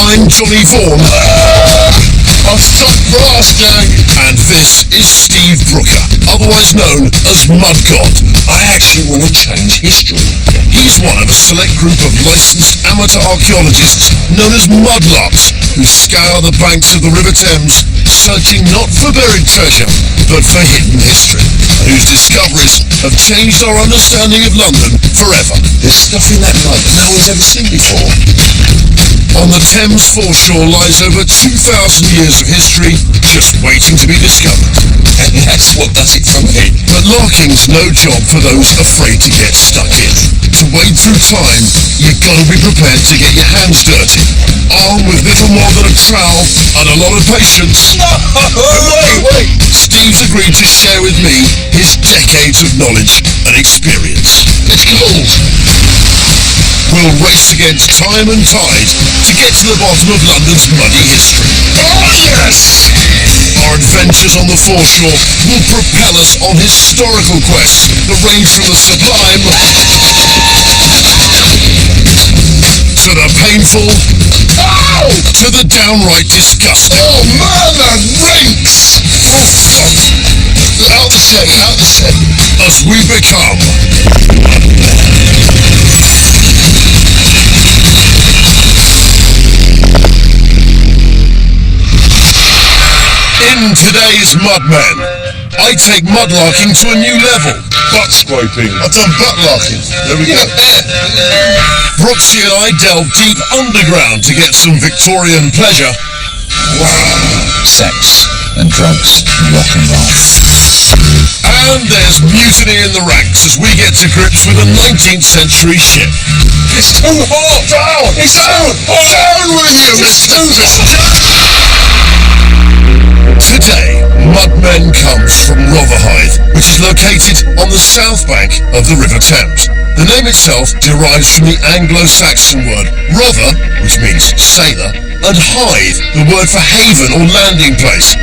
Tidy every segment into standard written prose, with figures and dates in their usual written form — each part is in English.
I'm Johnny Vaughan. I've struck brass, gang. And this is Steve Brooker, otherwise known as Mud God. I actually want to change history. He's one of a select group of licensed amateur archaeologists known as mudlarks who scour the banks of the River Thames, searching not for buried treasure, but for hidden history, and whose discoveries have changed our understanding of London forever. There's stuff in that mud that no one's ever seen before. On the Thames foreshore lies over 2,000 years of history just waiting to be discovered. And that's what does it for me. But larking's no job for those afraid to get stuck in. To wade through time, you've got to be prepared to get your hands dirty, armed with little more than a trowel and a lot of patience. No! Wait! Steve's agreed to share with me his decades of knowledge and experience. It's cold. We'll race against time and tide to get to the bottom of London's muddy history. Oh, yes! Our adventures on the foreshore will propel us on historical quests that range from the sublime to the painful to the downright disgusting. Oh, man, that reeks! Out the shed. As we become in today's Mudmen, I take mudlarking to a new level. Butt scraping. I've done buttlarking. There we go. Brooksy and I delve deep underground to get some Victorian pleasure. Sex and drugs and rock and roll. And there's mutiny in the ranks as we get to grips with a 19th century ship. It's too hot! Down! It's down! Down with you! Let's do this! Today, Mudmen comes from Rotherhithe, which is located on the south bank of the River Thames. The name itself derives from the Anglo-Saxon word rother, which means sailor, and hithe, the word for haven or landing place.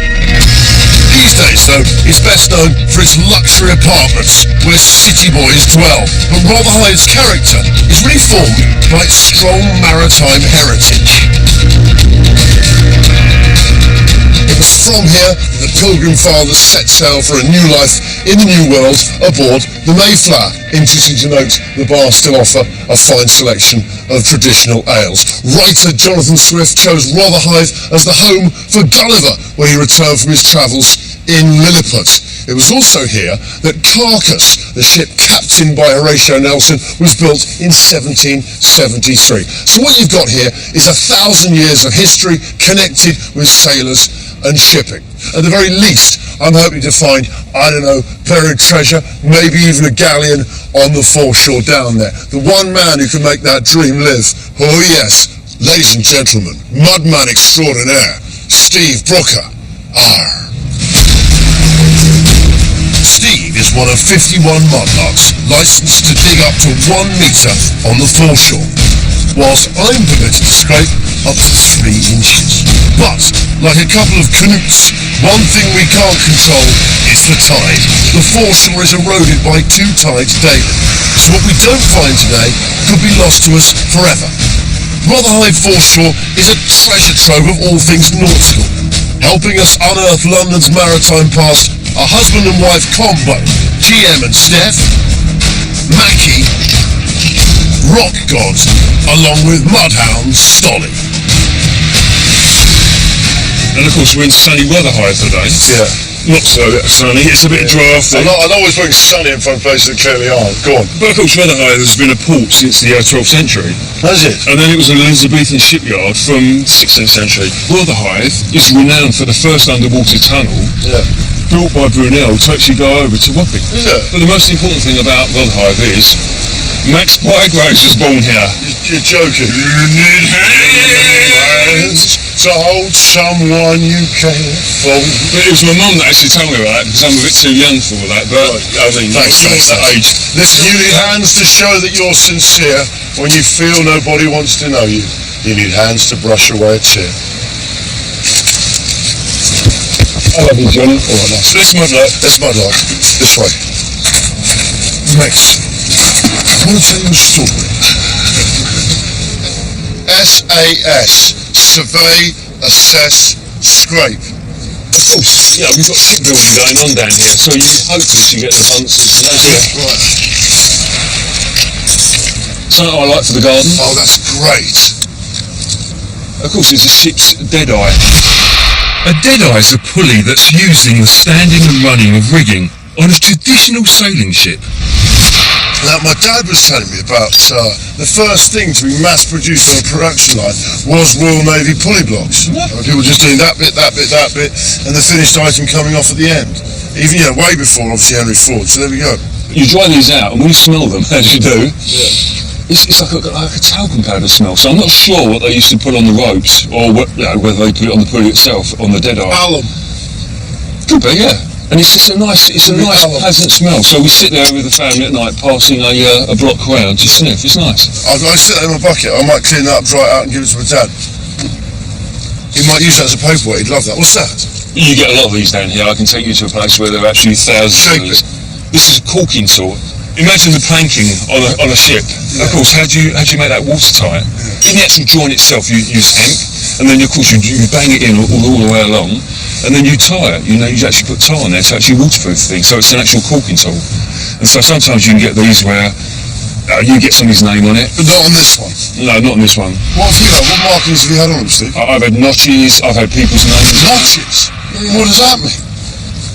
These days, though, it's best known for its luxury apartments, where city boys dwell. But Rotherhithe's character is really formed by its strong maritime heritage. It was from here that the Pilgrim Fathers set sail for a new life in the New World aboard the Mayflower. Interesting to note, the bar still offer a fine selection of traditional ales. Writer Jonathan Swift chose Rotherhithe as the home for Gulliver when he returned from his travels in Lilliput. It was also here that Carcass, the ship captained by Horatio Nelson, was built in 1773. So what you've got here is 1,000 years of history connected with sailors and shipping. At the very least, I'm hoping to find, I don't know, buried treasure, maybe even a galleon on the foreshore down there. The one man who can make that dream live. Oh yes, ladies and gentlemen, Mudman extraordinaire, Steve Brooker. Arr. Steve is one of 51 mudlarks licensed to dig up to 1 metre on the foreshore, whilst I'm permitted to scrape up to 3 inches. But, like a couple of canutes, one thing we can't control is the tide. The foreshore is eroded by 2 tides daily, so what we don't find today could be lost to us forever. Rotherhithe foreshore is a treasure trove of all things nautical. Helping us unearth London's maritime past are husband and wife combo, GM and Steph, Mackie, rock gods, along with mudhound Stolly. And of course we're in sunny Rotherhithe today. Yeah. Not so sunny, it's a bit drafty. I know always putting sunny in front of places that clearly aren't. Go on. But of course Rotherhithe has been a port since the 12th century. Has it? And then it was an Elizabethan shipyard from 16th century. Rotherhithe is renowned for the first underwater tunnel built by Brunel to actually go over to Wapping. Yeah. But the most important thing about Rotherhithe is Max Bygraves was born here. You're joking. You need hands to hold someone you care for. But it was my mum that actually told me about that because I'm a bit too young for that. But I mean, you're not that age. Listen, you need hands to show that you're sincere when you feel nobody wants to know you. You need hands to brush away a tear. I love you, Johnny. All right, nice. Let's mudlark. This way. Max, I want to tell you a story. SAS. survey, assess, scrape. Of course, you know, we've got shipbuilding going on down here, so you hope that you get the bunches and those Right. Something I like for the garden. Oh, that's great. Of course, it's a ship's deadeye. A deadeye is a pulley that's used in the standing and running of rigging on a traditional sailing ship. Now, my dad was telling me about the first thing to be mass-produced on a production line was Royal Navy pulley blocks. People just doing that bit, and the finished item coming off at the end. Even, you know, way before, obviously, Henry Ford. So there we go. You dry these out, and when you smell them, as you do, it's like a talcum powder smell. So I'm not sure what they used to put on the ropes, or whether they put it on the pulley itself, on the deadeye. Alum. Could be, yeah. And it's just a nice, pleasant smell. So we sit there with the family at night, passing a block round to sniff. It's nice. I sit there in my bucket. I might clean that up, dry it out, and give it to my dad. He might use that as a paperweight. He'd love that. What's that? You get a lot of these down here. I can take you to a place where there are actually thousands of these. This is a caulking tool. Imagine the planking on a ship. Yeah. Of course, how do you make that watertight? Yeah. In the actual joint itself, you use hemp, and then of course you bang it in all the way along, and then you tie it. You know, you actually put tar on there to actually waterproof the thing. So it's an actual caulking tool. And so sometimes you can get these where you get somebody's name on it. But not on this one. No, not on this one. What have you had? What markings have you had on them, Steve? I've had notches. I've had people's names. Notches? Yeah. What does that mean?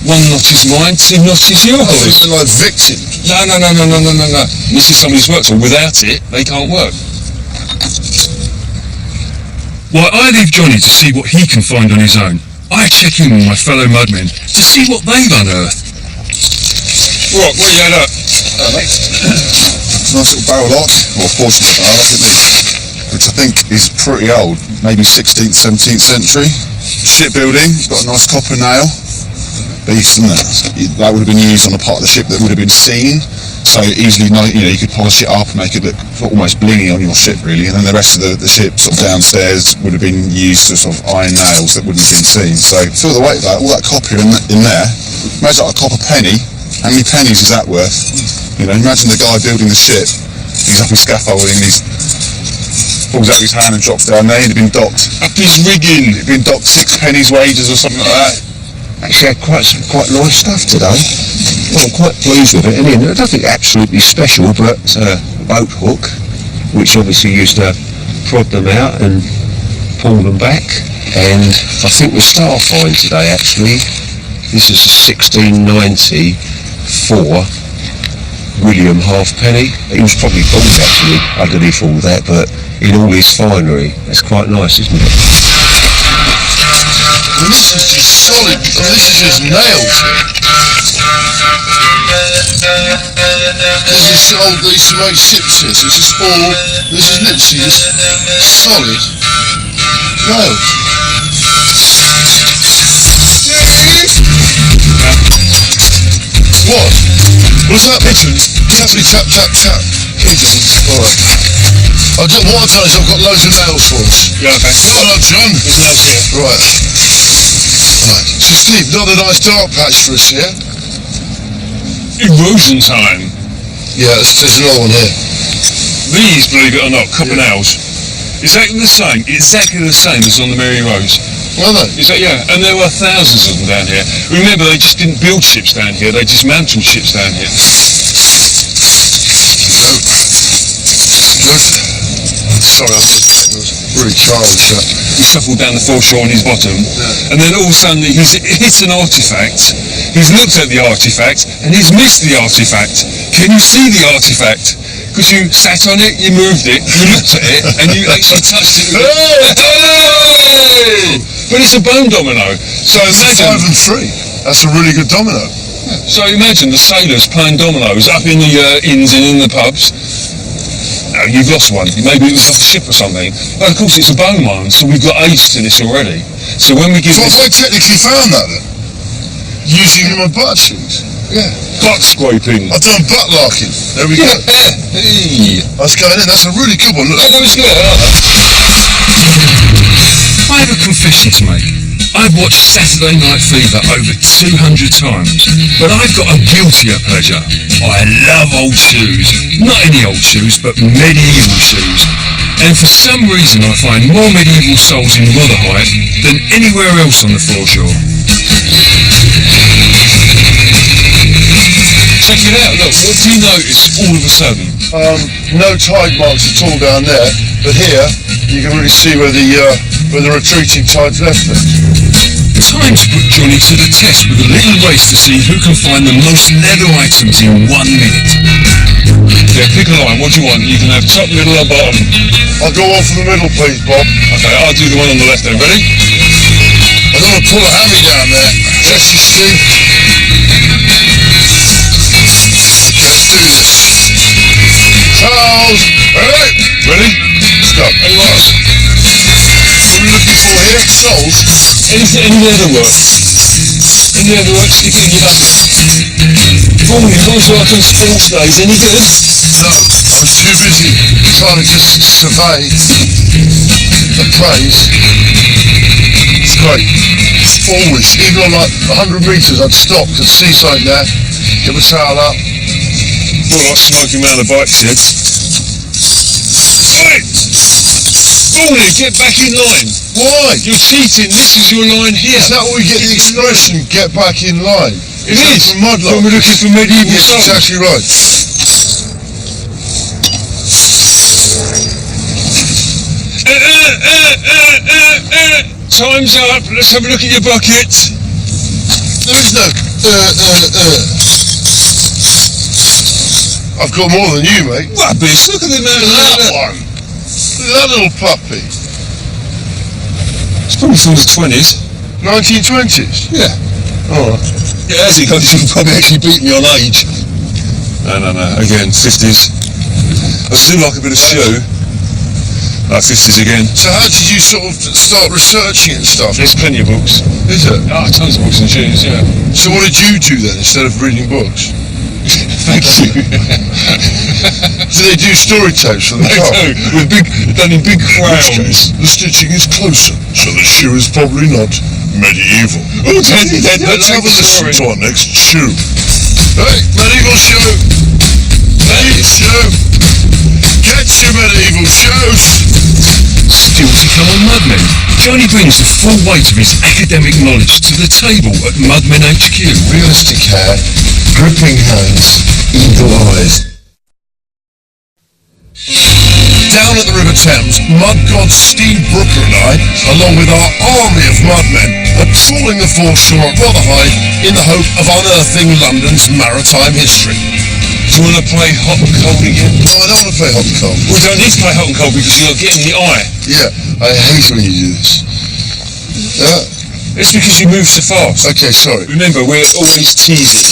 One notch is mine, two notches yours. Oh, it's like victims. No. This is somebody's work, so without it, they can't work. While I leave Johnny to see what he can find on his own, I check in with my fellow mudmen to see what they've unearthed. What you had up? It's a nice little barrel lock, or a portion of a barrel lock at least, which I think is pretty old, maybe 16th, 17th century. Shipbuilding, got a nice copper nail. Beast, isn't it? That would have been used on a part of the ship that would have been seen, so easily, you know, you could polish it up and make it look almost blingy on your ship, really. And then the rest of the ship, sort of downstairs, would have been used to sort of iron nails that wouldn't have been seen. So feel the weight of that, all that copper in there. Imagine like a copper penny. How many pennies is that worth? You know, imagine the guy building the ship. He's up his scaffolding, and he's pulls out his hand and drops down there. He'd have been docked. Up his rigging. He'd been docked 6 pennies wages or something like that. Actually had quite nice stuff today. Well, I'm quite pleased with it. And nothing absolutely special, but a boat hook, which obviously used to prod them out and pull them back. And I think the star find today, actually, this is a 1694 William Halfpenny. He was probably bald actually underneath all that, but in all his finery. That's quite nice, isn't it? And this is just solid. I mean, this is just nails here. This is old. They used to make ships here. So it's just all. This is literally just solid nails. What? What's that? Pigeons. Tappity tap tap tap. Pigeons. Alright. What I've done is I've got loads of nails for us. Yeah, okay. Hello, John. There's nails here. Right. So Steve, another nice dark patch for us here. Erosion time. Yeah, there's another one here. These, believe it or not, copper nails. Exactly the same as on the Mary Rose. Are they? Yeah, and there were thousands of them down here. Remember, they just didn't build ships down here, they dismantled ships down here. Good. Sorry, I was really childish. He shuffled down the foreshore on his bottom, and then all of a sudden he's hit an artifact, he's looked at the artifact, and he's missed the artifact. Can you see the artifact? Because you sat on it, you moved it, you looked at it, and you actually touched it. Hey! But it's a bone domino. So imagine 5 and 3. That's a really good domino. So imagine the sailors playing dominoes up in the inns and in the pubs. No, you've lost one. Maybe it was off a ship or something. But of course it's a bone one, so we've got age to this already. So when we give So this... I technically found that then? Using my butt cheeks. Yeah. butt scraping. I've done butt larking. There we go. Hey. That's going in. That's a really good one. Look. That was good. I have a confession to make. I've watched Saturday Night Fever over 200 times, but I've got a guiltier pleasure. I love old shoes. Not any old shoes, but medieval shoes. And for some reason I find more medieval souls in Rotherhithe than anywhere else on the foreshore. Check it out, look, what do you notice all of a sudden? No tide marks at all down there, but here you can really see where the retreating tide's left it. Time to put Johnny to the test with a little race to see who can find the most leather items in 1 minute. Yeah, pick a line, what do you want? You can have top, middle or bottom. I'll go on for the middle, please, Bob. Okay, I'll do the one on the left then, ready? I don't want to pull a hammy down there. Just you see. Let's do this. Charles, ready? Ready? Stop. Any lines? What are we looking for here? Soles? Any leather work? Any leather work, stick it in your bucket. Morning, looks like on sports days, any good? No, I'm too busy trying to just survey the praise. It's great. It's always, even on like 100 metres, I'd stop to see something there, get my towel up. More like smoking round the bike shed. Right! Morning, get back in line. Why? You're cheating, this is your line here. Is that where we get the expression, get back in line? It is. From Mudlark? When we're looking for medieval Yes, souls. exactly right. Time's up, let's have a look at your bucket. There is no I've got more than you, mate. Rubbish, look at the amount of That leather. one. Look at that little puppy. It's probably from the 20s. 1920s. Yeah. Alright. Yeah, as it goes, you can probably actually beat me on age. No, again, 50s. I do like a bit of shoe. Like 50s again. So how did you sort of start researching it and stuff? There's plenty of books. Is it? Ah, tons of books and shoes, yeah. So what did you do then instead of reading books? Thank you. Do they do story tapes for the They car? do, with done in big crowns. The stitching is closer, so the shoe is probably not medieval. Oh, Teddy, Let's have a listen to our next shoe. Hey, medieval shoe! Medieval shoe! Get your medieval shoes! Still to come on Mudmen, Johnny brings the full weight of his academic knowledge to the table at Mudmen HQ. Realistic hair, gripping hands, eagle eyes. Down at the River Thames, mud god Steve Brooker and I, along with our army of mudmen, are trawling the foreshore at Rotherhithe in the hope of unearthing London's maritime history. Do you want to play hot and cold again? No, I don't want to play hot and cold. We don't need to play hot and cold because you're getting the eye. Yeah, I hate when you do this. It's because you move so fast. Okay, sorry. Remember, we're always teasing.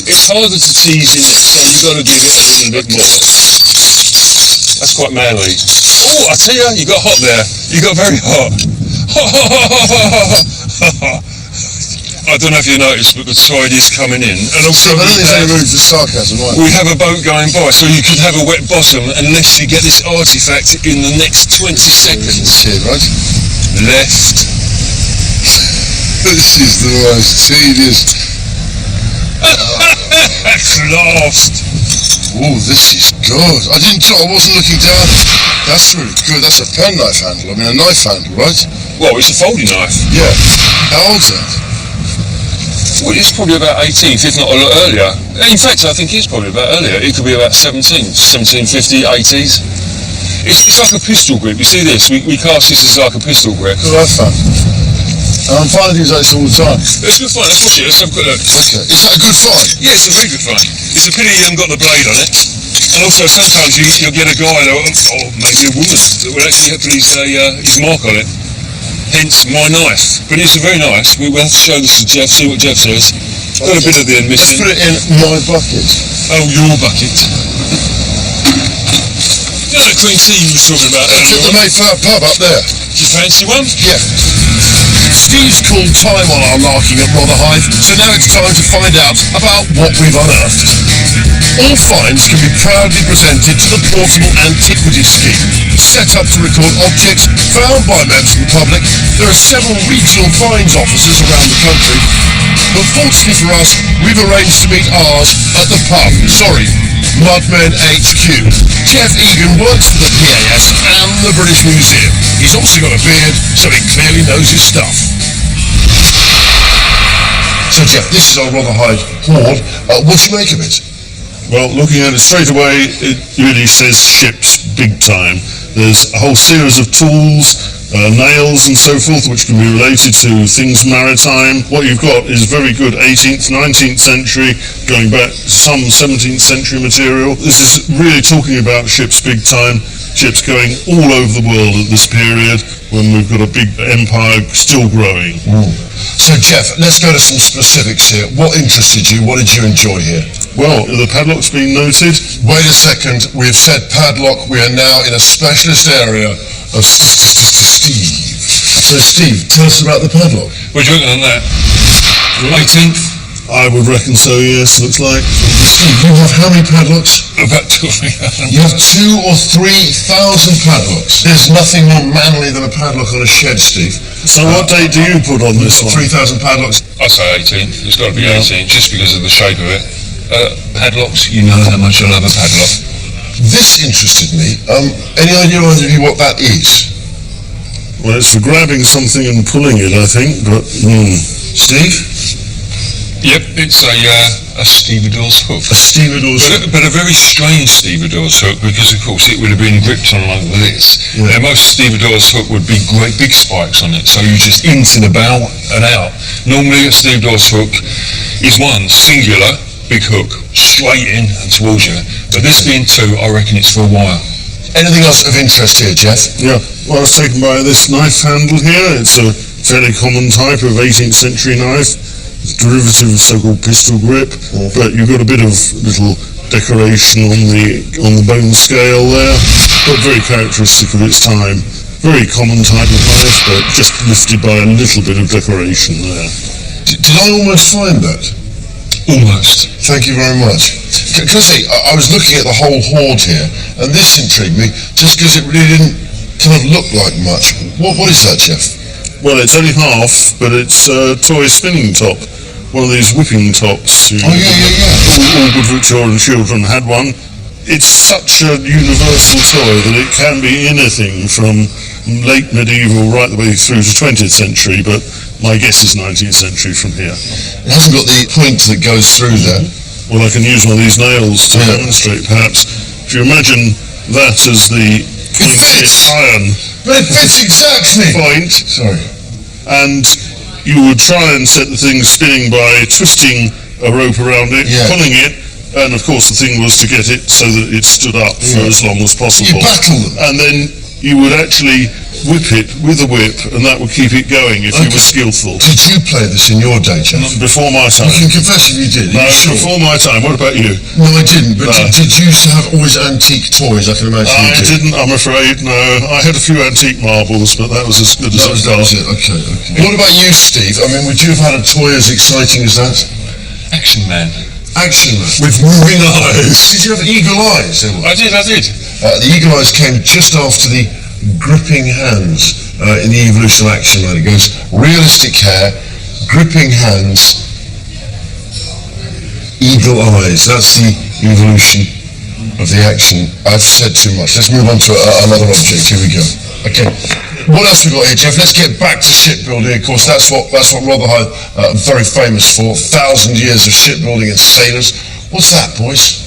It's harder to tease in it, so you've got to give it a little bit more. That's quite manly. Oh, I tell you got hot there. You got very hot. I don't know if you noticed, but the tide is coming in. And also, I don't think there's any room for sarcasm, right? we have a boat going by, so you could have a wet bottom unless you get this artifact in the next 20 seconds. Here, right? Left. This is the most tedious. That's last. Oh, this is good. I wasn't looking down. That's really good. That's a penknife handle. I mean, a knife handle, right? Well, it's a folding knife. Yeah. How old's that? Well, it's probably about 18th, if not a lot earlier. In fact, I think it's probably about earlier. It could be about 1750, 80s. It's like a pistol grip. You see this? We cast this as like a pistol grip. Good, I've found. And I'm finding things like this all the time. It's good fun. Let's watch it. Let's have a quick look. Okay. Is that a good find? Yeah, it's a very good find. It's a pity you haven't got the blade on it. And also, sometimes you'll get a guy, or maybe a woman, that will actually put his mark on it. Hence, my knife. But it's very nice. We'll have to show this to Jeff, see what Jeff says. Got a bit of the end Let's missing. put it in my bucket. Oh, your bucket. You know that green tea you were talking about That's at the earlier on? Mayflower pub up there. Do you fancy one? Yeah. Steve's called time on our larking at Rotherhithe, so now it's time to find out about what we've unearthed. All finds can be proudly presented to the Portable Antiquities Scheme, set up to record objects found by members of the public. There are several regional finds officers around the country, but fortunately for us, we've arranged to meet ours at the pub. Sorry, Mudmen HQ. Jeff Egan works for the PAS and the British Museum. He's also got a beard, so he clearly knows his stuff. So Jeff, this is our Rotherhithe hoard. What do you make of it? Well, looking at it straight away, it really says ships big time. There's a whole series of tools, nails and so forth, which can be related to things maritime. What you've got is very good 18th, 19th century, going back some 17th century material. This is really talking about ships big time, ships going all over the world at this period when we've got a big empire still growing. So Jeff, let's go to some specifics here. What interested you? What did you enjoy here? Well, the padlock's been noted. Wait a second, we've said padlock, we are now in a specialist area of Steve. So Steve, tell us about the padlock. What do you reckon on that? 18th? I would reckon so, yes, looks like. Steve, you have how many padlocks? About 2 or 3,000. You have 2,000 or 3,000 padlocks. There's nothing more manly than a padlock on a shed, Steve. So what date do you put on this one? 3,000 padlocks. I'd say 18th. It's got to be 18th, just because of the shape of it. Padlocks, you know how much I love a padlock. This interested me. Any idea what that is? Well, it's for grabbing something and pulling it, I think, but... Steve? Yep, it's a stevedore's hook. A stevedore's hook? But a very strange stevedore's hook, because of course it would have been gripped on like this. Yeah. Now, most stevedore's hook would be great big spikes on it, so you just into the bow and out. Normally a stevedore's hook is one singular big hook straight in and towards you, but this being two, I reckon it's for a wire. Anything else of interest here, Jeff? Yeah, well, it's taken by this knife handle here. It's a fairly common type of 18th century knife. It's a derivative of so-called pistol grip, but you've got a bit of little decoration on the bone scale there, but very characteristic of its time. Very common type of knife, but just lifted by a little bit of decoration there. Did I almost find that? Almost. Thank you very much. Can I say, I was looking at the whole hoard here, and this intrigued me, just because it really didn't kind of look like much. What is that, Jeff? Well, it's only half, but it's a toy spinning top. One of these whipping tops. Oh, yeah. All good Victorian children had one. It's such a universal toy that it can be anything from late medieval right the way through to 20th century, but my guess is 19th century from here. It hasn't got the point that goes through there. Well, I can use one of these nails to demonstrate, perhaps. If you imagine that as the iron But it fits exactly! point, Sorry. and you would try and set the thing spinning by twisting a rope around it, pulling it, and of course the thing was to get it so that it stood up for as long as possible. You battle them. And then you would actually whip it with a whip, and that would keep it going if you were skillful. Did you play this in your day, Jeff? Before my time. You can confess if you did. No, Sure. before my time. What about you? No, I didn't. But No. did you used to have always antique toys? I can imagine you I did. didn't, I'm afraid, no. I had a few antique marbles, but that was as good as it That got. was it. Okay. What about you, Steve? I mean, would you have had a toy as exciting as that? Action Man. Action Man. With moving eyes. Did you have eagle eyes? I did. The eagle eyes came just after the gripping hands in the evolution of Action Man. It goes realistic hair, gripping hands, eagle eyes. That's the evolution of the action. I've said too much. Let's move on to another object. Here we go. Okay. What else we got here, Jeff? Let's get back to shipbuilding. Of course, that's what Rotherhithe very famous for. 1,000 years of shipbuilding and sailors. What's that, boys?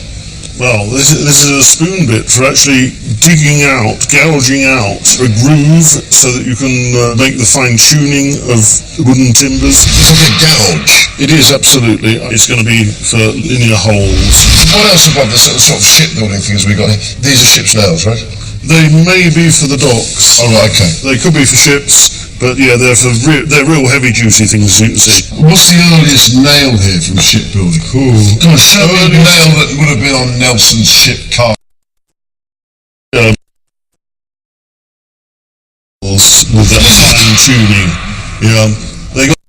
Well, this is a spoon bit for actually digging out, gouging out a groove so that you can make the fine-tuning of wooden timbers. It's like a gouge. It is, absolutely. It's going to be for linear holes. What else about the sort of shipbuilding things we got here? These are ship's nails, right? They may be for the docks. Oh, right, okay. They could be for ships, but yeah, they're real heavy-duty things, as you can see. What's the earliest nail here from shipbuilding? Come on, show me a nail that would have been on Nelson's ship car. With that fine-tuning. Yeah. They got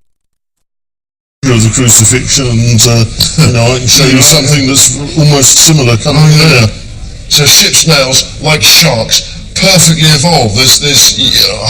of the crucifixion, and I can show you something that's almost similar coming there. So ship's nails, like sharks, perfectly evolved. There's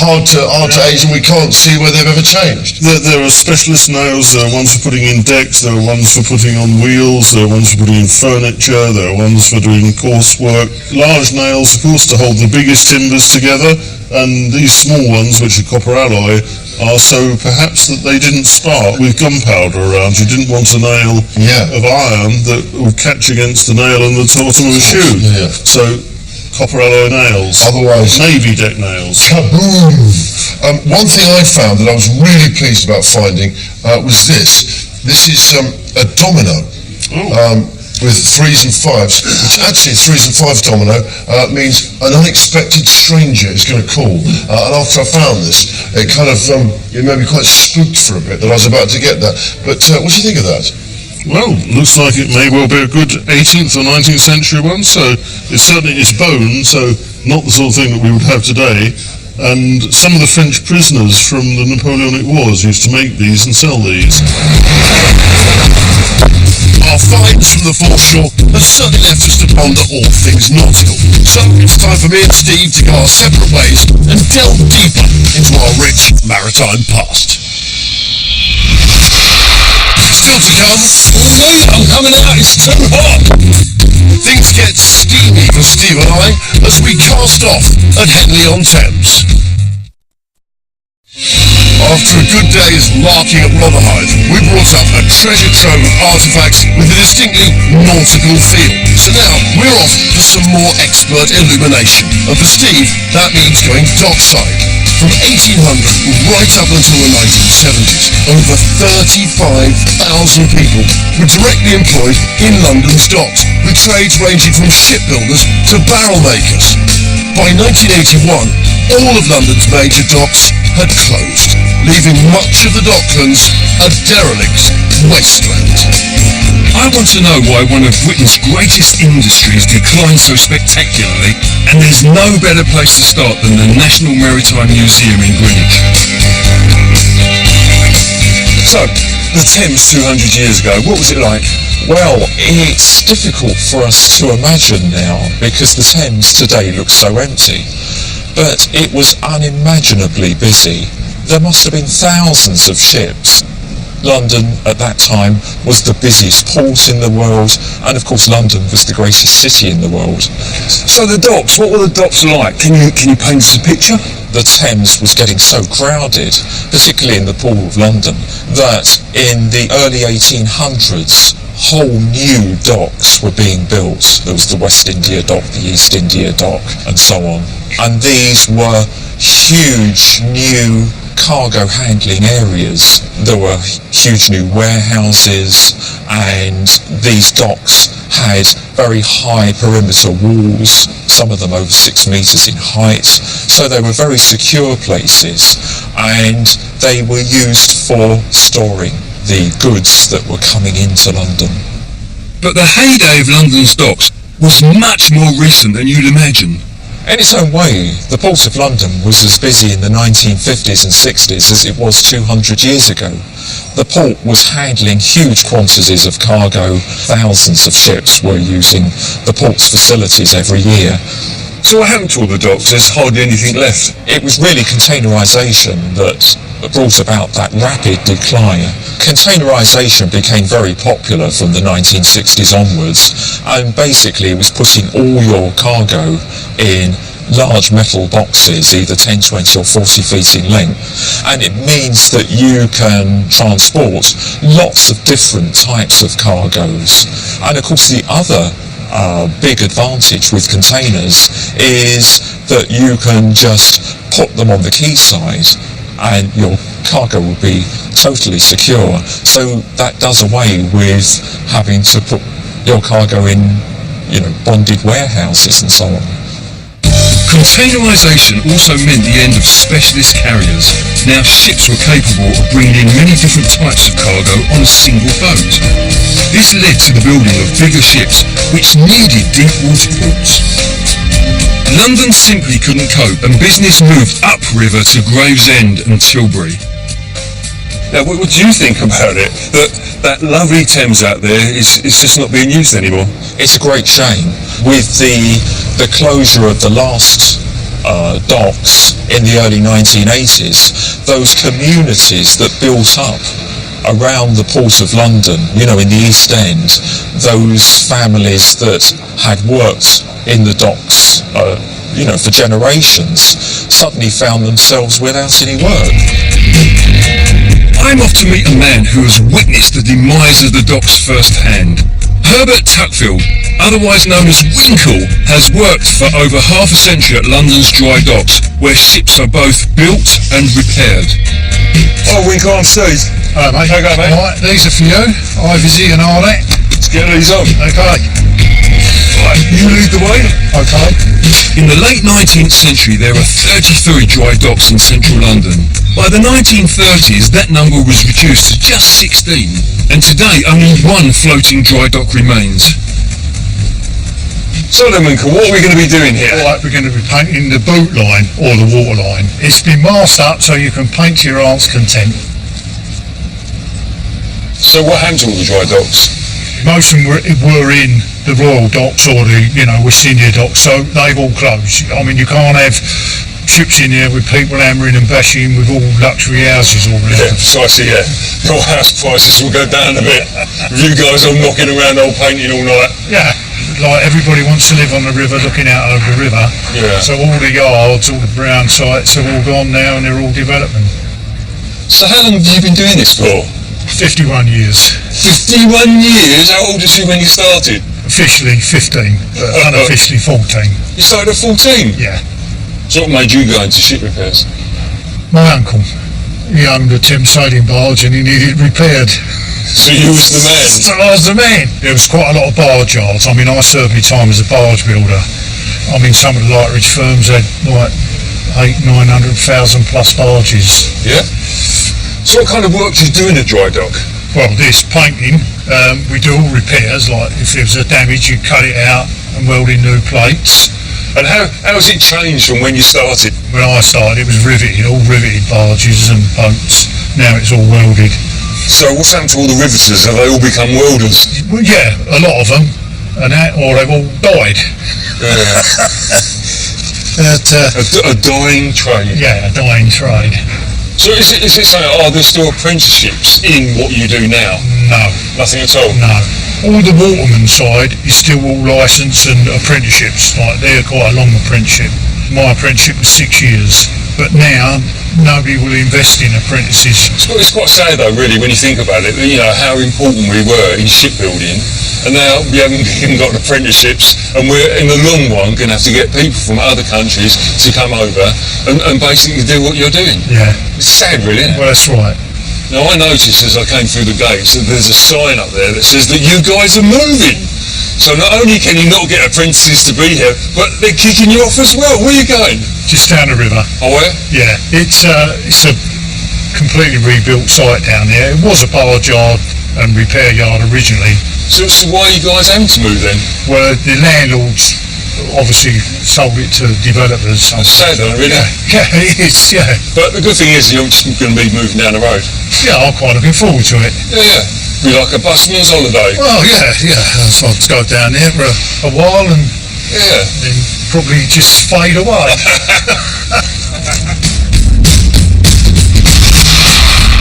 hard to age, and we can't see where they've ever changed. There are specialist nails. There are ones for putting in decks. There are ones for putting on wheels. There are ones for putting in furniture. There are ones for doing coarse work. Large nails, of course, to hold the biggest timbers together, and these small ones, which are copper alloy, are so perhaps that they didn't spark with gunpowder around. You didn't want a nail of iron that would catch against the nail in the bottom of a shoe. Yeah. So copper alloy nails, Otherwise, navy deck nails. Kaboom! One thing I found that I was really pleased about finding was this. This is a domino with 3s and 5s, which actually 3s and 5s domino means an unexpected stranger is going to call. And after I found this, it kind of it made me quite spooked for a bit that I was about to get that. But what do you think of that? Well, looks like it may well be a good 18th or 19th century one, so it's certainly it's bone, so not the sort of thing that we would have today. And some of the French prisoners from the Napoleonic Wars used to make these and sell these. Our finds from the foreshore have certainly left us to ponder all things nautical. So it's time for me and Steve to go our separate ways and delve deeper into our rich maritime past. Still to come. Oh wait, I'm coming out, it's too hot! Things get steamy for Steve and I as we cast off at Henley-on-Thames. After a good day's larking at Rotherhithe, we brought up a treasure trove of artefacts with a distinctly nautical feel. So now we're off for some more expert illumination. And for Steve, that means going dockside. From 1800 right up until the 1970s, over 35,000 people were directly employed in London's docks, with trades ranging from shipbuilders to barrel makers. By 1981, all of London's major docks had closed, leaving much of the Docklands a derelict wasteland. I want to know why one of Britain's greatest industries declined so spectacularly, and there's no better place to start than the National Maritime Museum in Greenwich. So, the Thames 200 years ago, what was it like? Well, it's difficult for us to imagine now because the Thames today looks so empty, but it was unimaginably busy. There must have been thousands of ships. London at that time was the busiest port in the world, and of course London was the greatest city in the world. So the docks, what were the docks like? Can you paint us a picture? The Thames was getting so crowded, particularly in the Pool of London, that in the early 1800s whole new docks were being built. There was the West India Dock, the East India Dock, and so on. And these were huge new cargo handling areas. There were huge new warehouses, and these docks had very high perimeter walls, some of them over 6 meters in height, so they were very secure places, and they were used for storing the goods that were coming into London. But the heyday of London's docks was much more recent than you'd imagine. In its own way, the Port of London was as busy in the 1950s and 60s as it was 200 years ago. The port was handling huge quantities of cargo. Thousands of ships were using the port's facilities every year. So what happened to all the docks? There's hardly anything left. It was really containerisation that brought about that rapid decline. Containerisation became very popular from the 1960s onwards, and basically it was putting all your cargo in large metal boxes, either 10, 20 or 40 feet in length, and it means that you can transport lots of different types of cargoes. And of course the other big advantage with containers is that you can just put them on the quayside and your cargo will be totally secure. So that does away with having to put your cargo in, bonded warehouses and so on. Containerisation also meant the end of specialist carriers. Now ships were capable of bringing in many different types of cargo on a single boat. This led to the building of bigger ships, which needed deep water ports. London simply couldn't cope, and business moved upriver to Gravesend and Tilbury. Now, what do you think about it? That lovely Thames out there is just not being used anymore? It's a great shame. With the closure of the last docks in the early 1980s, those communities that built up around the Port of London, you know, in the East End, those families that had worked in the docks, you know, for generations, suddenly found themselves without any work. I'm off to meet a man who has witnessed the demise of the docks firsthand. Herbert Tuckfield, otherwise known as Winkle, has worked for over half a century at London's dry docks, where ships are both built and repaired. Oh, Winkle, I'm Steve. Hello, mate. How you going, mate? Right, these are for you. Ivy and Arlette. Let's get these on. Okay. Right, you lead the way. Okay. In the late 19th century, there were 33 dry docks in central London. By the 1930s, that number was reduced to just 16, and today only one floating dry dock remains. So then, Winkle, what are we going to be doing here? Right, we're going to be painting the boot line or the water line. It's been masked up so you can paint to your heart's content. So what happened to all the dry docks? Most of them were in the Royal Docks or the, you know, West India Docks, so they've all closed. I mean, you can't have ships in there with people hammering and bashing with all luxury houses all around. Yeah, precisely, yeah. Your house prices will go down a bit. You guys are knocking around old painting all night. Yeah, like everybody wants to live on the river, looking out over the river. Yeah. So all the yards, all the brown sites are all gone now and they're all development. So how long have you been doing this for? 51 years. 51 years? How old was you when you started? Officially 15, but unofficially 14. You started at 14? Yeah. So what made you go into ship repairs? My uncle, he owned a Thames sailing barge and he needed repaired. So you was the man? So I was the man. There was quite a lot of barge yards. I mean, I served my time as a barge builder. I mean, some of the Lightridge firms had like 800,000-900,000 plus barges. Yeah? So what kind of work do you do in a dry dock? Well, this painting, we do all repairs, like if there was a damage you cut it out and weld in new plates. And how has it changed from when you started? When I started it was riveted, all riveted barges and boats. Now it's all welded. So what's happened to all the riveters? Have they all become welders? Well, yeah, a lot of them, and that, or they've all died. Yeah. But, A dying trade. yeah, a dying trade. So is it saying, are there still apprenticeships in what you do now? No. Nothing at all? No. All the waterman side is still all licence and apprenticeships. Like, they're quite a long apprenticeship. My apprenticeship was 6 years. But now, nobody will invest in apprentices. It's quite sad though, really, when you think about it, you know, how important we were in shipbuilding, and now we haven't even got apprenticeships, and we're, in the long run, going to have to get people from other countries to come over and basically do what you're doing. Yeah. It's sad, really, isn't it? Well, that's right. Now, I noticed as I came through the gates that there's a sign up there that says that you guys are moving. So not only can you not get apprentices to be here, but they're kicking you off as well. Where are you going? Just down the river. Oh, where? Yeah. It's a completely rebuilt site down there. It was a barge yard and repair yard originally. So why are you guys having to move then? Well, the landlords obviously sold it to developers. That's sad though, really. Yeah, it is, yeah. But the good thing is you're just going to be moving down the road. Yeah, I'm quite looking forward to it. Yeah. Be like a busman's holiday. Well, yeah. So I'll go down there for a while and Yeah. then probably just fade away.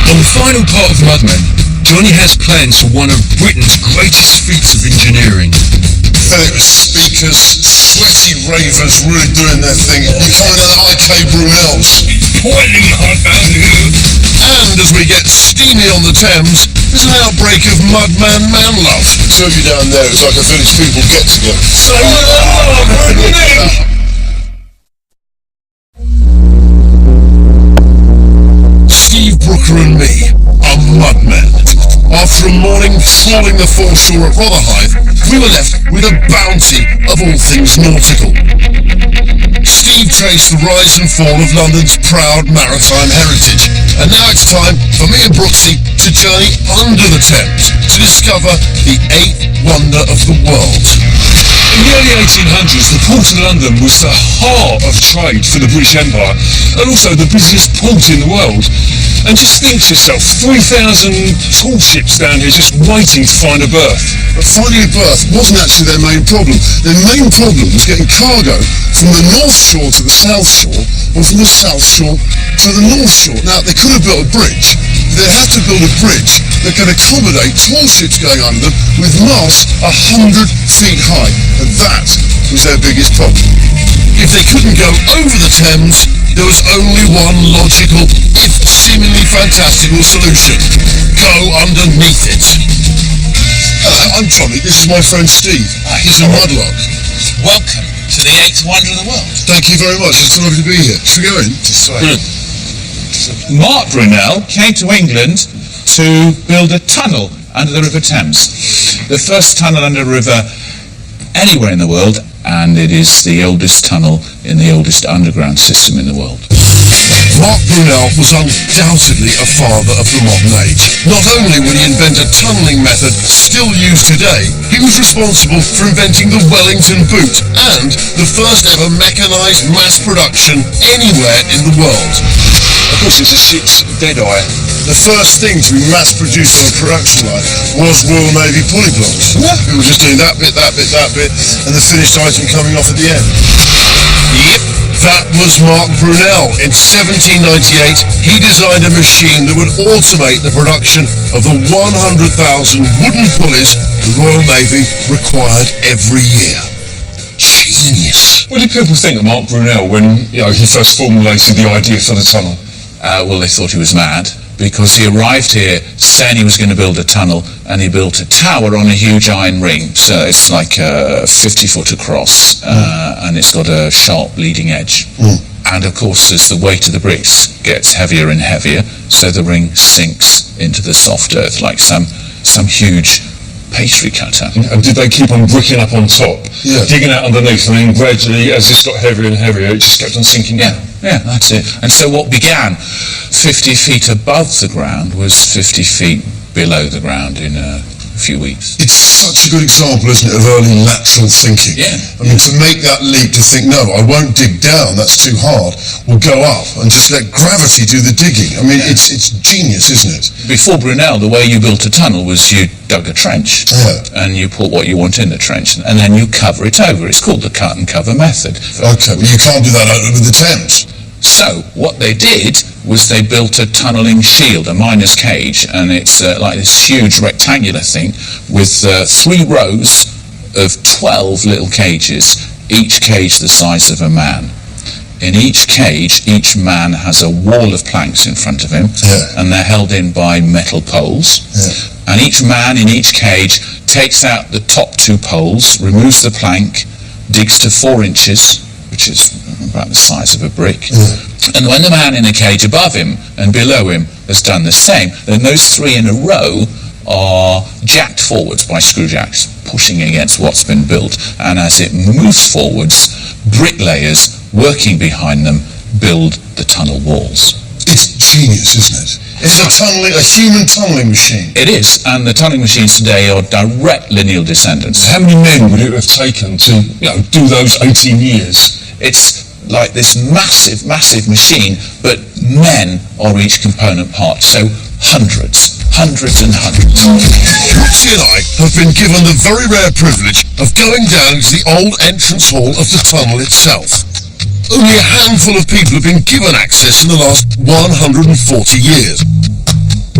On the final part of Mudman, Johnny has plans for one of Britain's greatest feats of engineering. It was speakers, sweaty ravers really doing their thing. You're coming out of IK Brunel's. Boiling hot down here. And as we get steamy on the Thames, there's an outbreak of mudman man love. Two of you down there, it's like a village people get together. So, Steve Brooker and me are mudmen. After a morning trawling the foreshore at Rotherhithe, we were left with a bounty of all things nautical. Steve traced the rise and fall of London's proud maritime heritage, and now it's time for me and Brooksy to journey under the Thames to discover the eighth wonder of the world. In the early 1800s, the Port of London was the heart of trade for the British Empire, and also the busiest port in the world. And just think to yourself, 3,000 tall ships down here just waiting to find a berth. But finding a berth wasn't actually their main problem. Their main problem was getting cargo from the North Shore to the South Shore, or from the South Shore to the North Shore. Now, they could have built a bridge. They had to build a bridge that could accommodate tall ships going under them with masts 100 feet high. And that was their biggest problem. If they couldn't go over the Thames, there was only one logical, if seemingly fantastical solution. Go underneath it. Hello, I'm Tommy. This is my friend Steve. He's a mudlark. Welcome to the 8th wonder of the world. Thank you very much. It's lovely to be here. Should we go in? This way. Mark Brunel came to England to build a tunnel under the River Thames. The first tunnel under a river anywhere in the world, and it is the oldest tunnel in the oldest underground system in the world. Mark Brunel was undoubtedly a father of the modern age. Not only would he invent a tunnelling method still used today, he was responsible for inventing the Wellington boot and the first ever mechanised mass production anywhere in the world. Of course, it's a ship's dead-eye. The first thing to be mass-produced on a production line was Royal Navy pulley blocks. We were just doing that bit, and the finished item coming off at the end. Yep, that was Mark Brunel. In 1798, he designed a machine that would automate the production of the 100,000 wooden pulleys the Royal Navy required every year. Genius. What did people think of Mark Brunel when he first formulated the idea for the tunnel? Well, they thought he was mad, because he arrived here saying he was going to build a tunnel, and he built a tower on a huge iron ring. So it's like 50 foot across, and it's got a sharp leading edge. And of course, as the weight of the bricks gets heavier and heavier, so the ring sinks into the soft earth like some huge pastry cutter. And did they keep on bricking up on top, Yeah. digging out underneath, and then gradually, as this got heavier and heavier, it just kept on sinking down? Yeah, that's it. And so what began 50 feet above the ground was 50 feet below the ground in a few weeks. It's such a good example, isn't it, of early lateral thinking. Yeah. I mean, to make that leap, to think, no, I won't dig down, that's too hard, we'll go up and just let gravity do the digging. I mean, it's genius, isn't it? Before Brunel, the way you built a tunnel was you dug a trench, Yeah. and you put what you want in the trench, and then you cover it over. It's called the cut and cover method. Okay, but you can't do that over the Thames. So what they did was they built a tunnelling shield, a miner's cage, and it's like this huge rectangular thing with 3 rows of 12 little cages, each cage the size of a man. In each cage, each man has a wall of planks in front of him, and they're held in by metal poles. And each man in each cage takes out the top 2 poles, removes the plank, digs to 4 inches, which is about the size of a brick. And when the man in a cage above him and below him has done the same, then those 3 in a row are jacked forwards by screw jacks, pushing against what's been built. And as it moves forwards, bricklayers working behind them build the tunnel walls. It's genius, isn't it? It's a human tunnelling machine. It is, and the tunnelling machines today are direct lineal descendants. How many men would it have taken to do those 18 years? It's like this massive, massive machine, but men are each component part, so hundreds and hundreds. Brooksy and I have been given the very rare privilege of going down to the old entrance hall of the tunnel itself. Only a handful of people have been given access in the last 140 years.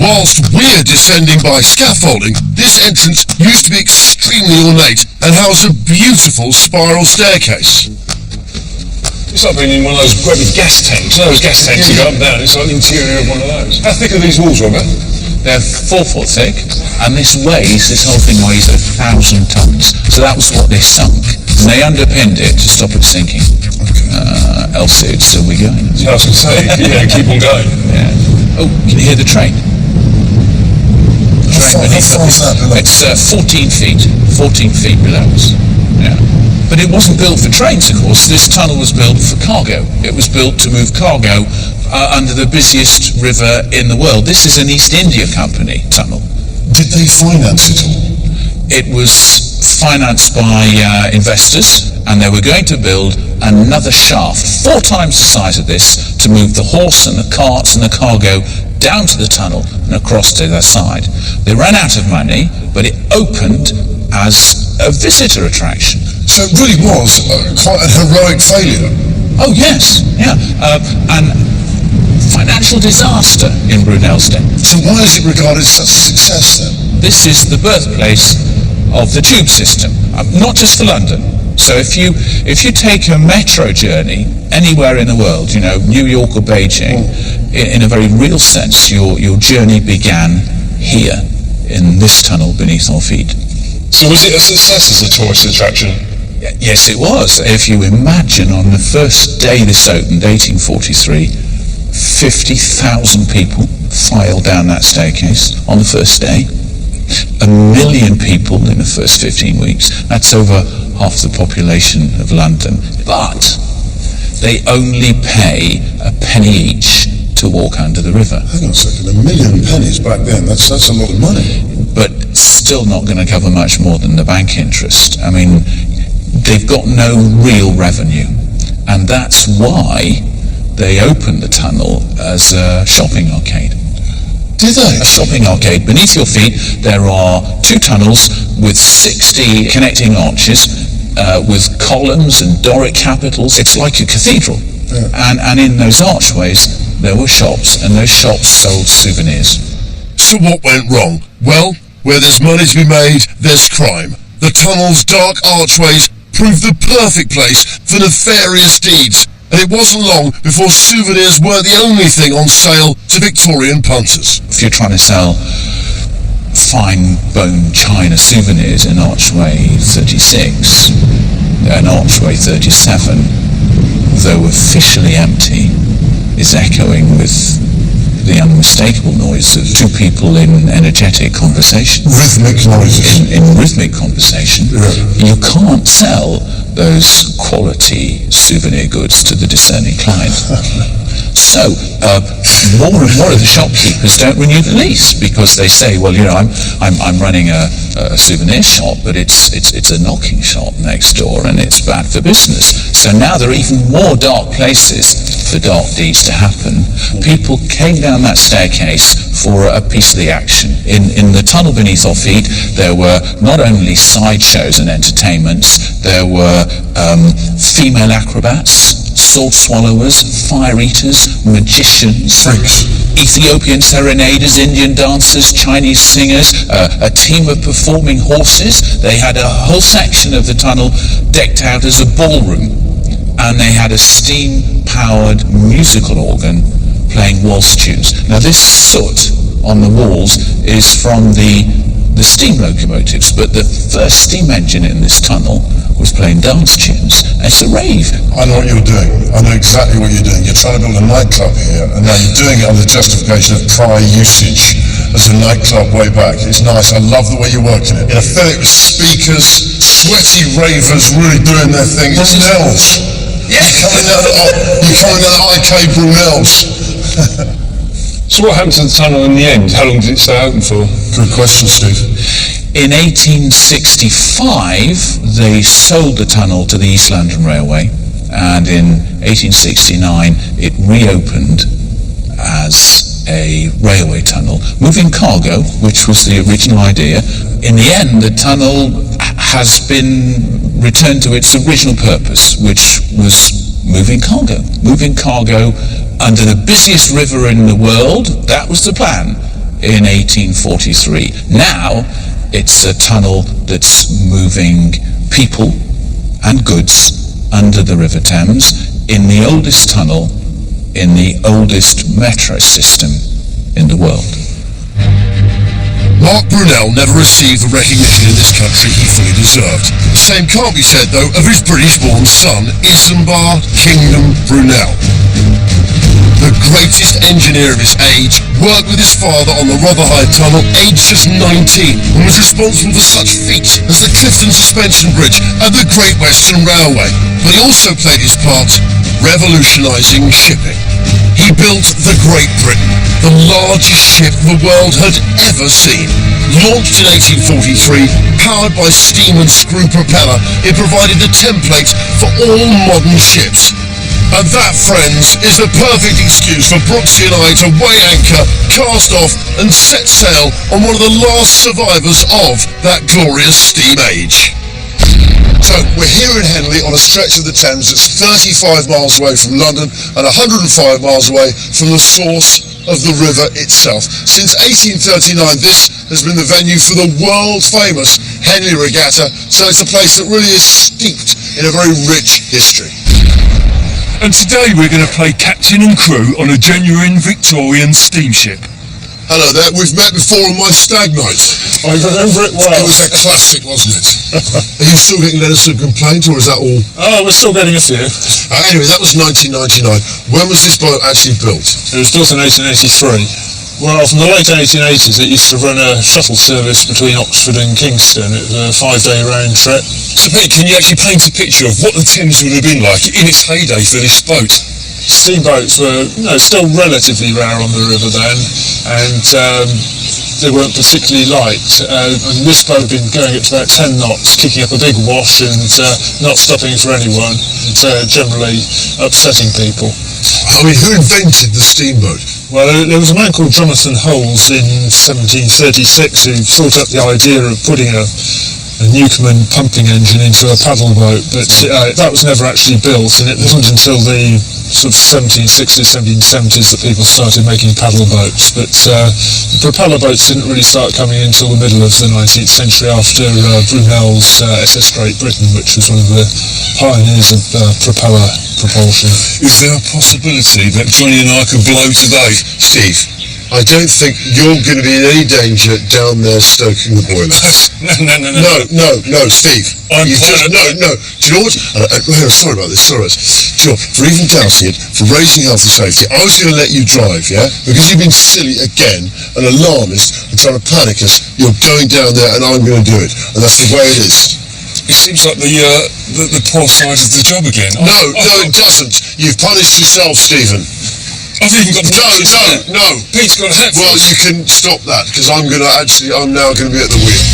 Whilst we're descending by scaffolding, this entrance used to be extremely ornate and housed a beautiful spiral staircase. It's like being in one of those great big gas tanks. You know those gas tanks that go up and down? It's like the interior of one of those. How thick are these walls, Robert? They're 4 foot thick, and this whole thing weighs 1,000 tons. So that was what they sunk. And they underpinned it to stop it sinking. Else it'd still be going. Yeah, I was going to say, keep on going. Yeah. Oh, can you hear the train? How far is that below? It's 14 feet below us. Yeah. But it wasn't built for trains, of course. This tunnel was built for cargo. It was built to move cargo under the busiest river in the world. This is an East India Company tunnel. Did they finance it all? It was financed by investors, and they were going to build another shaft, 4 times the size of this, to move the horse and the carts and the cargo down to the tunnel and across to their side. They ran out of money, but it opened as a visitor attraction. So it really was quite a heroic failure. Oh yes, yeah, and financial disaster in Brunel's day. So why is it regarded as such a success then? This is the birthplace of the tube system, not just for London. So if you take a metro journey anywhere in the world, New York or Beijing, in a very real sense, your journey began here, in this tunnel beneath our feet. So was it a success as a tourist attraction? Yes, it was. If you imagine on the first day this opened, 1843, 50,000 people filed down that staircase on the first day. 1 million people in the first 15 weeks. That's over half the population of London. But they only pay a penny each to walk under the river. Hang on a second, 1 million pennies back then, that's a lot of money. But still not going to cover much more than the bank interest. I mean, they've got no real revenue. And that's why they opened the tunnel as a shopping arcade. Did they? A shopping arcade. Beneath your feet, there are 2 tunnels with 60 connecting arches, with columns and Doric capitals. It's like a cathedral. Yeah. And in those archways, there were shops, and those shops sold souvenirs. So what went wrong? Well, where there's money to be made, there's crime. The tunnel's dark archways proved the perfect place for nefarious deeds. And it wasn't long before souvenirs weren't the only thing on sale to Victorian punters. If you're trying to sell fine bone china souvenirs in Archway 36 and Archway 37, though officially empty, is echoing with the unmistakable noise of 2 people in energetic conversation. Rhythmic noises. In rhythmic conversation. Yeah. You can't sell those quality souvenir goods to the discerning client. So more and more of the shopkeepers don't renew the lease because they say, well, I'm running a souvenir shop, but it's a knocking shop next door and it's bad for business. So now there are even more dark places for dark deeds to happen. People came down that staircase for a piece of the action. In the tunnel beneath our feet, there were not only sideshows and entertainments, there were female acrobats, sword swallowers, fire eaters, magicians, Ethiopian serenaders, Indian dancers, Chinese singers, a team of performing horses. They had a whole section of the tunnel decked out as a ballroom, and they had a steam-powered musical organ playing waltz tunes. Now this soot on the walls is from the steam locomotives, but the first steam engine in this tunnel was playing dance tunes. It's a rave. I know what you're doing. I know exactly what you're doing. You're trying to build a nightclub here, and now you're doing it under the justification of prior usage as a nightclub way back. It's nice. I love the way you're working it. In a fill it with speakers, sweaty ravers really doing their thing. It's Nels. Yeah. You're coming out of IK Brunel's. So what happened to the tunnel in the end? How long did it stay open for? Good question, Steve. In 1865, they sold the tunnel to the East London Railway, and in 1869, it reopened as a railway tunnel, moving cargo, which was the original idea. In the end, the tunnel has been returned to its original purpose, which was moving cargo under the busiest river in the world. That was the plan in 1843. Now it's a tunnel that's moving people and goods under the River Thames in the oldest tunnel in the oldest metro system in the world. Mark Brunel never received the recognition in this country he fully deserved. The same can't be said, though, of his British-born son, Isambard Kingdom Brunel. The greatest engineer of his age, worked with his father on the Rotherhithe Tunnel, aged just 19, and was responsible for such feats as the Clifton Suspension Bridge and the Great Western Railway. But he also played his part revolutionising shipping. He built the Great Britain, the largest ship the world had ever seen. Launched in 1843, powered by steam and screw propeller, it provided the template for all modern ships. And that, friends, is the perfect excuse for Brooksy and I to weigh anchor, cast off and set sail on one of the last survivors of that glorious steam age. So we're here in Henley on a stretch of the Thames that's 35 miles away from London and 105 miles away from the source of the river itself. Since 1839 this has been the venue for the world famous Henley Regatta, so it's a place that really is steeped in a very rich history. And today we're going to play captain and crew on a genuine Victorian steamship. Hello there, we've met before on my stag night. I remember it well. It was a classic, wasn't it? Are you still getting letters of complaint, or is that all? Oh, we're still getting a few. Anyway, that was 1999. When was this boat actually built? It was built in 1883. Well, from the late 1880s, it used to run a shuttle service between Oxford and Kingston. It was a 5-day round trip. So, Pete, can you actually paint a picture of what the Thames would have been like in its heyday for this boat? Steamboats were still relatively rare on the river then, and they weren't particularly liked. And this boat had been going at about 10 knots, kicking up a big wash and not stopping for anyone, and generally upsetting people. I mean, who invented the steamboat? Well, there was a man called Jonathan Hulls in 1736 who thought up the idea of putting a Newcomen pumping engine into a paddle boat, but that was never actually built, and it wasn't until the sort of 1760s, 1770s that people started making paddle boats. But the propeller boats didn't really start coming in until the middle of the 19th century after Brunel's SS Great Britain, which was one of the pioneers of propeller propulsion. Is there a possibility that Johnny and I could blow today, Steve? I don't think you're going to be in any danger down there stoking the boilers. No, Steve. No. Do you know what? Sorry about this. Do you know, for even dousing it, for raising health and safety, I was going to let you drive, yeah? Because you've been silly again, an alarmist, and trying to panic us. You're going down there and I'm going to do it. And that's the way it is. It seems like the poor side of the job again. No, it doesn't. You've punished yourself, Stephen. I've even got No. Pete's got a hat. Well, you can stop that, because I'm now going to be at the wheel.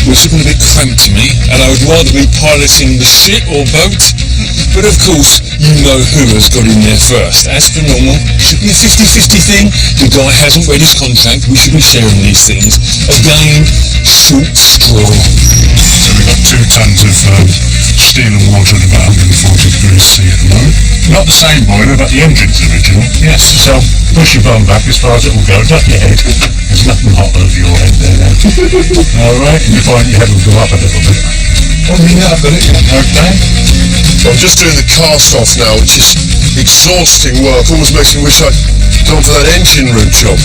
It's looking a bit cramped to me, and I would rather be piloting the ship or boat. But of course, you know who has got in there first. As per normal, should be a 50-50 thing. The guy hasn't read his contract, we should be sharing these things. Again, short straw. So we've got 2 tons of steel and water at about 140 degrees C at the moment. Not the same boiler, but the engine's original. Yes, so push your bum back as far as it will go. Duck your head. There's nothing hot over your head there now. Alright, and you find your head will go up a little bit. I've got it. Okay. I'm just doing the cast off now, which is exhausting work. Almost makes me wish I'd gone for that engine room job.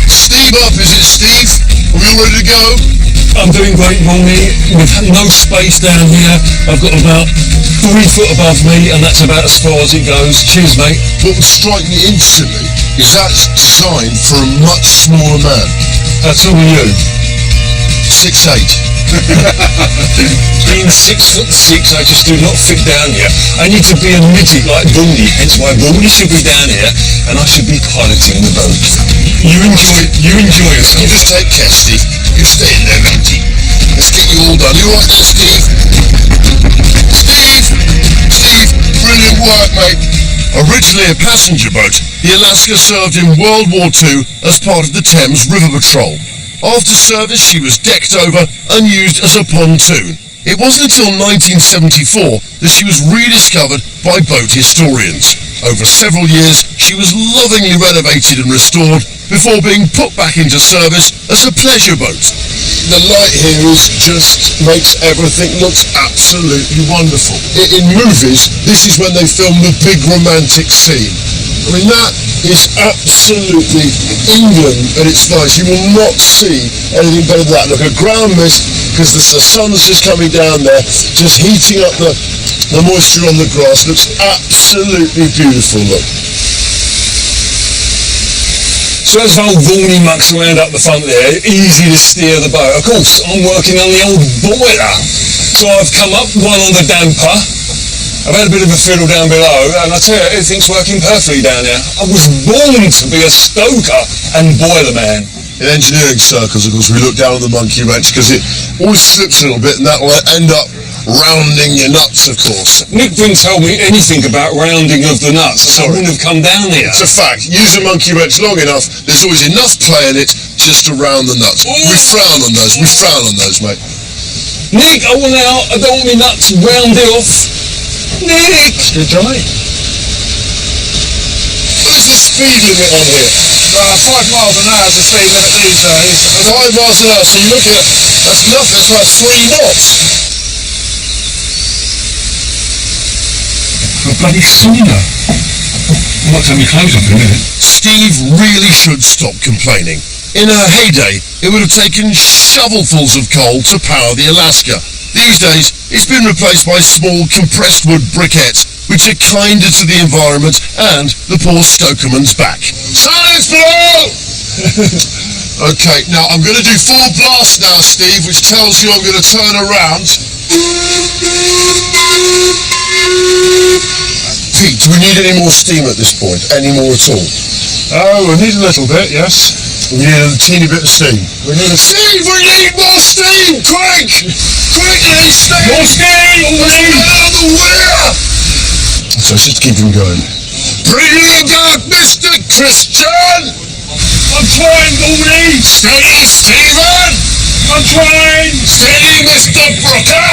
Steam up, is it, Steve? Are we all ready to go? I'm doing great, Ronnie. We've had no space down here. I've got about 3 foot above me, and that's about as far as it goes. Cheers, mate. What would strike me instantly is that's designed for a much smaller man. How tall are you? 6'8". Being 6'6", I just do not fit down here. I need to be a midget like Booney, hence why Booney should be down here, and I should be piloting the boat. You enjoy yourself. You just take care, Steve. You stay in there, matey. Let's get you all done. You right there, Steve? Steve, brilliant work, mate. Originally a passenger boat, the Alaska served in World War II as part of the Thames River Patrol. After service, she was decked over and used as a pontoon. It wasn't until 1974 that she was rediscovered by boat historians. Over several years, she was lovingly renovated and restored before being put back into service as a pleasure boat. The light here just makes everything look absolutely wonderful. In movies, this is when they film the big romantic scene. I mean, that is absolutely England at its finest. You will not see anything better than that. Look, a ground mist, because the sun's just coming down there, just heating up the moisture on the grass. Looks absolutely beautiful, look. So as old Vaughan mucks around up the front there, easy to steer the boat. Of course, I'm working on the old boiler. So I've come up one on the damper. I've had a bit of a fiddle down below, and I tell you, everything's working perfectly down there. I was born to be a stoker and boiler man. In engineering circles, of course, we look down on the monkey wrench because it always slips a little bit, and that will end up rounding your nuts, of course. Nick didn't tell me anything about rounding of the nuts. I wouldn't have come down here. It's a fact. Use a monkey wrench long enough, there's always enough play in it just to round the nuts. We frown on those, mate. Nick, I don't want my nuts rounded off. Nick! Good job, mate. What's the speed limit on here? 5 miles an hour is the speed limit these days. 5 miles an hour, so you're looking at, that's nothing, that's like 3 knots. A bloody sauna. I might take my clothes off in a minute. Steve really should stop complaining. In her heyday, it would have taken shovelfuls of coal to power the Alaska. These days, it's been replaced by small compressed wood briquettes, which are kinder to the environment and the poor stokerman's back. Silence below! Okay, now I'm going to do 4 blasts now, Steve, which tells you I'm going to turn around. Pete, do we need any more steam at this point? Any more at all? Oh, we need a little bit, yes. We need a teeny bit of steam. We need Steve, we need more steam! Quick! Quickly, steam! More steam! Out the wheel! So just keep him going. Bring it out, Mr. Christian! I'm trying, Goldie! Steady, Stephen! I'm trying! Steady, Mr. Brooker!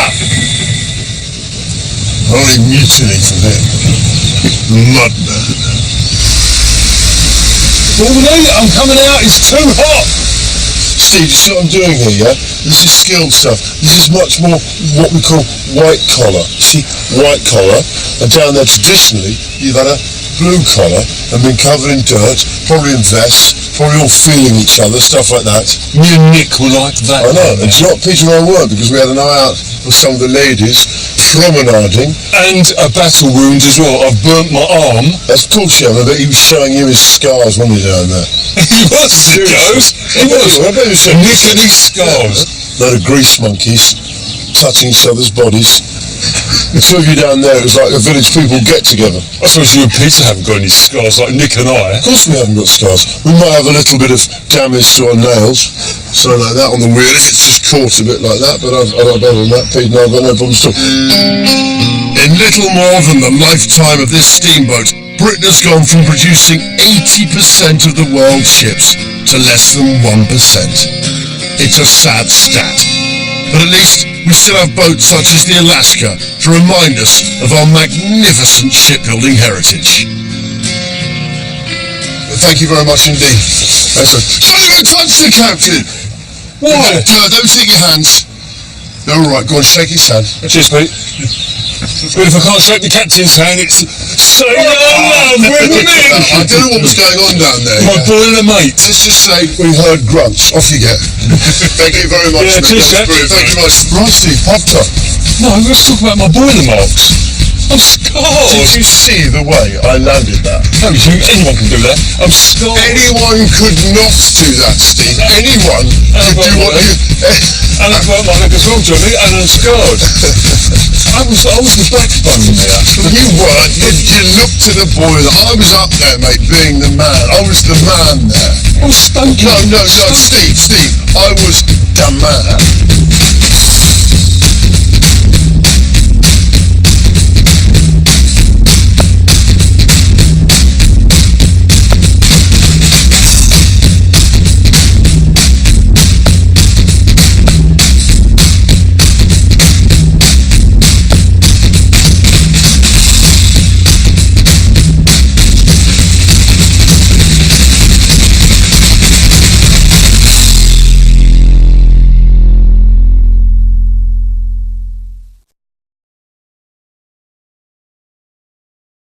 Only mutiny from him. Mudman. Goldie, I'm coming out, it's too hot! Steve, you see what I'm doing here, yeah? This is skilled stuff. This is much more what we call white collar. See, white collar, and down there traditionally, you've had a blue collar and been covered in dirt, probably in vests, probably all feeling each other, stuff like that. Me and Nick were like that. I know, and do you know what, Peter and I were, because we had a night out with some of the ladies, promenading. And a battle wound as well. I've burnt my arm. Of course you have, I bet he was showing you his scars, wasn't he, down there? He was, Joes. He was. I bet he was showing Nick and his scars. Load of grease monkeys touching each other's bodies. The two of you down there, it was like a village people get together. I suppose you and Peter haven't got any scars like Nick and I. Of course we haven't got scars. We might have a little bit of damage to our nails, something like that on the wheel if it's just caught a bit like that, but other than that, Pete and I've got no problems at all. In little more than the lifetime of this steamboat, Britain has gone from producing 80% of the world's ships to less than 1%. It's a sad stat. But at least we still have boats such as the Alaska to remind us of our magnificent shipbuilding heritage. Thank you very much indeed. Don't even touch the captain! Why? Don't stick your hands. All right, go on, shake his hand. Cheers, Pete. But if I can't shake the captain's hand, it's say no love with me. I don't know what was going on down there. My boiler mate. Let's just say we heard grunts. Off you get. Thank you very much. Yeah, cheers, That was brilliant. Thank you much. Right, Steve, puffed up. No, let's talk about my boiler marks. I'm scarred. Did you see the way I landed that? No, anyone can do that. I'm scarred. Anyone could not do that, Steve. Anyone could do what you... And I've got my leg as well, Johnny, and I'm scarred. I was the backbone there. You weren't. You looked to the boiler. I was up there, mate, being the man. I was the man there. I was stoned. No, Steve. I was the man.